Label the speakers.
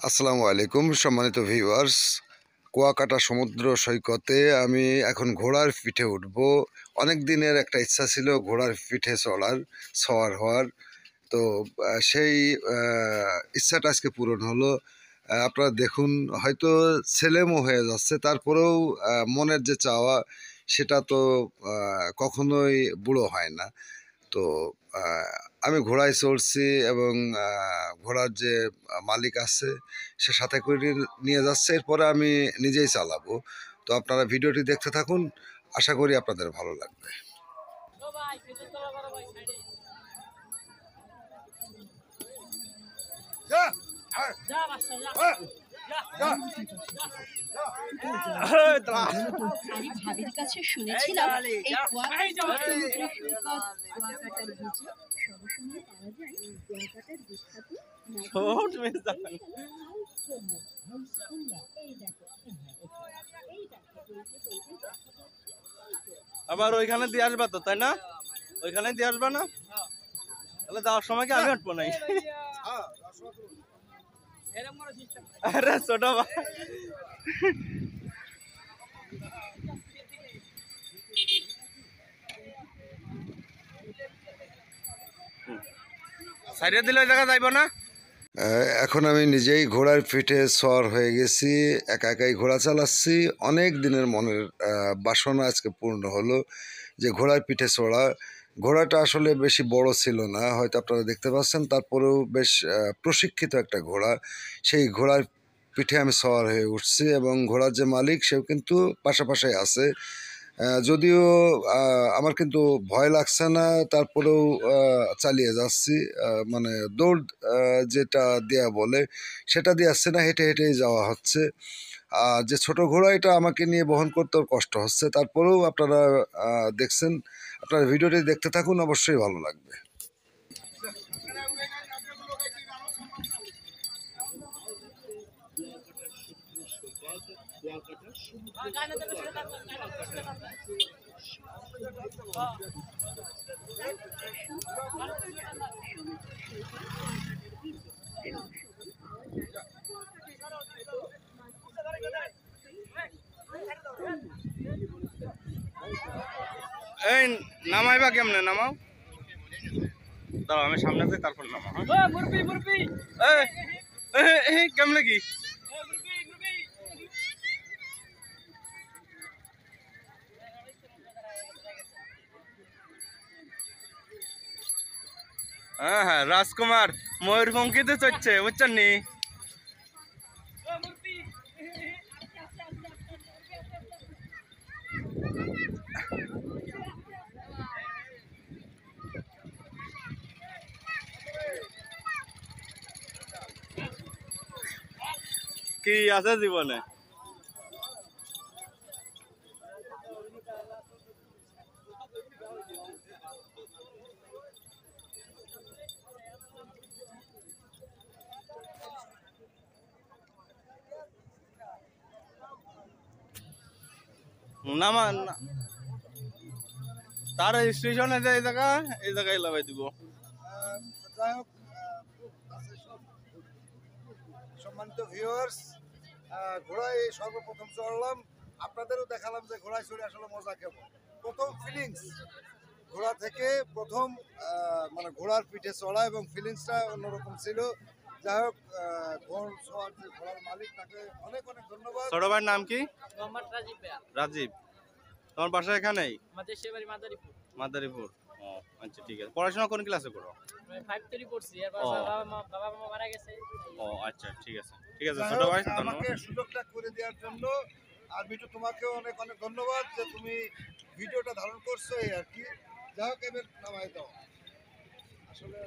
Speaker 1: আসসালামু আলাইকুম সম্মানিত ভিউয়ার্স। কুয়াকাটা সমুদ্র সৈকতে আমি এখন ঘোড়ার পিঠে উঠব। অনেক দিনের একটা ইচ্ছা ছিল ঘোড়ার পিঠে সওয়ার হওয়ার। তো সেই ইচ্ছাটা আজকে পূরণ হলো। আপনারা দেখুন, হয়তো ছেলেমও হয়ে যাচ্ছে, তারপরেও মনের যে চাওয়া সেটা তো কখনোই বুড়ো হয় না। তো আমি ঘোড়ায় চড়ছি এবং ঘোড়ার যে মালিক আছে সে সাথে করে নিয়ে যাচ্ছে, এরপরে আমি নিজেই চালাবো। তো আপনারা ভিডিওটি দেখতে থাকুন, আশা করি আপনাদের ভালো লাগবে।
Speaker 2: ভাবির কাছে শুনেছিলাম এই কুয়াকাটার বিচে সবসময় পাওয়া যায় কুয়াকাটার বিখ্যাত
Speaker 3: আবার ওইখানে দিয়ে আসবা তো, তাই না? ওইখানে দিয়ে আসবা না? তাহলে যাওয়ার সময় কি আমি উঠবো নাই? আরে ছোট ভাই, সাইডে দিলে ওই জায়গা যাইবো না।
Speaker 1: এখন আমি নিজেই ঘোড়ার পিঠে সওয়ার হয়ে গেছি, একা একাই ঘোড়া চালাচ্ছি। অনেক দিনের মনের বাসনা আজকে পূর্ণ হলো যে ঘোড়ার পিঠে চড়া। ঘোড়াটা আসলে বেশি বড় ছিল না, হয়তো আপনারা দেখতে পাচ্ছেন, তারপরেও বেশ প্রশিক্ষিত একটা ঘোড়া। সেই ঘোড়ার পিঠে আমি সওয়ার হয়ে উঠছি এবং ঘোড়ার যে মালিক সেও কিন্তু পাশাপাশি আছে। যদিও আমার কিন্তু ভয় লাগছে না, তারপরেও চালিয়ে যাচ্ছি। মানে দৌড় যেটা দেয়া বলে সেটা দিয়ে আসছে না, হেঁটে হেঁটেই যাওয়া হচ্ছে। আর যে ছোট ঘোড়া, এটা আমাকে নিয়ে বহন করতেও কষ্ট হচ্ছে। তারপরেও আপনারা দেখছেন, আপনারা ভিডিওটি দেখতে থাকুন, অবশ্যই ভালো লাগবে।
Speaker 3: এই নামাইবা কেমনে? নামাও, দাও আমি সামনে যাই, তারপর নামাও। কেমনে কি? হ্যাঁ হ্যাঁ, রাজকুমার ময়ূরপঙ্খীতে চড়ছে, বুঝছেন নি? কি আছে জীবনে? নামা তার স্টেশনে যে এই জায়গায় লাগাই দিব।
Speaker 1: যাই হোক, সম্মানিত ভিউয়ার্স, ঘোড়ায় সর্বপ্রথম চড়লাম, আপনাদেরও দেখালাম যে ঘোড়ায় চড়ে আসলে মজা কেমন। প্রথম ফিলিংস ঘোড়া থেকে প্রথম মানে ঘোড়ার পিঠে চড়া এবং ফিলিংসটা অন্যরকম ছিল। যাই হোক, ঘোড়ার মালিক, তাকে অনেক অনেক ধন্যবাদ।
Speaker 3: ছোট ভাইয়ের নাম কি?
Speaker 4: মোহাম্মদ রাজীব ভাইয়া।
Speaker 3: রাজীব। তোমার বাসা এখানেই?
Speaker 4: আমাদের সেবাড়ি মাদারীপুর।
Speaker 3: মাদারীপুর। ও আচ্ছা, ঠিক আছে। পড়াশোনা কোন ক্লাসে করো?
Speaker 4: আমি 5 থেকে পড়ছি। এরপর
Speaker 3: ও।
Speaker 4: বাবা মা মারা গেছে।
Speaker 3: ও আচ্ছা, ঠিক আছে ঠিক আছে ছোট ভাই, ধন্যবাদ।
Speaker 1: আমাকে সুযোগটা করে দেওয়ার জন্য। আর বিটু, তোমাকেও অনেক অনেক ধন্যবাদ যে তুমি ভিডিওটা ধারণ করছো, এই আর কি। যাই হোক, এবার নামাই দাও আসলে।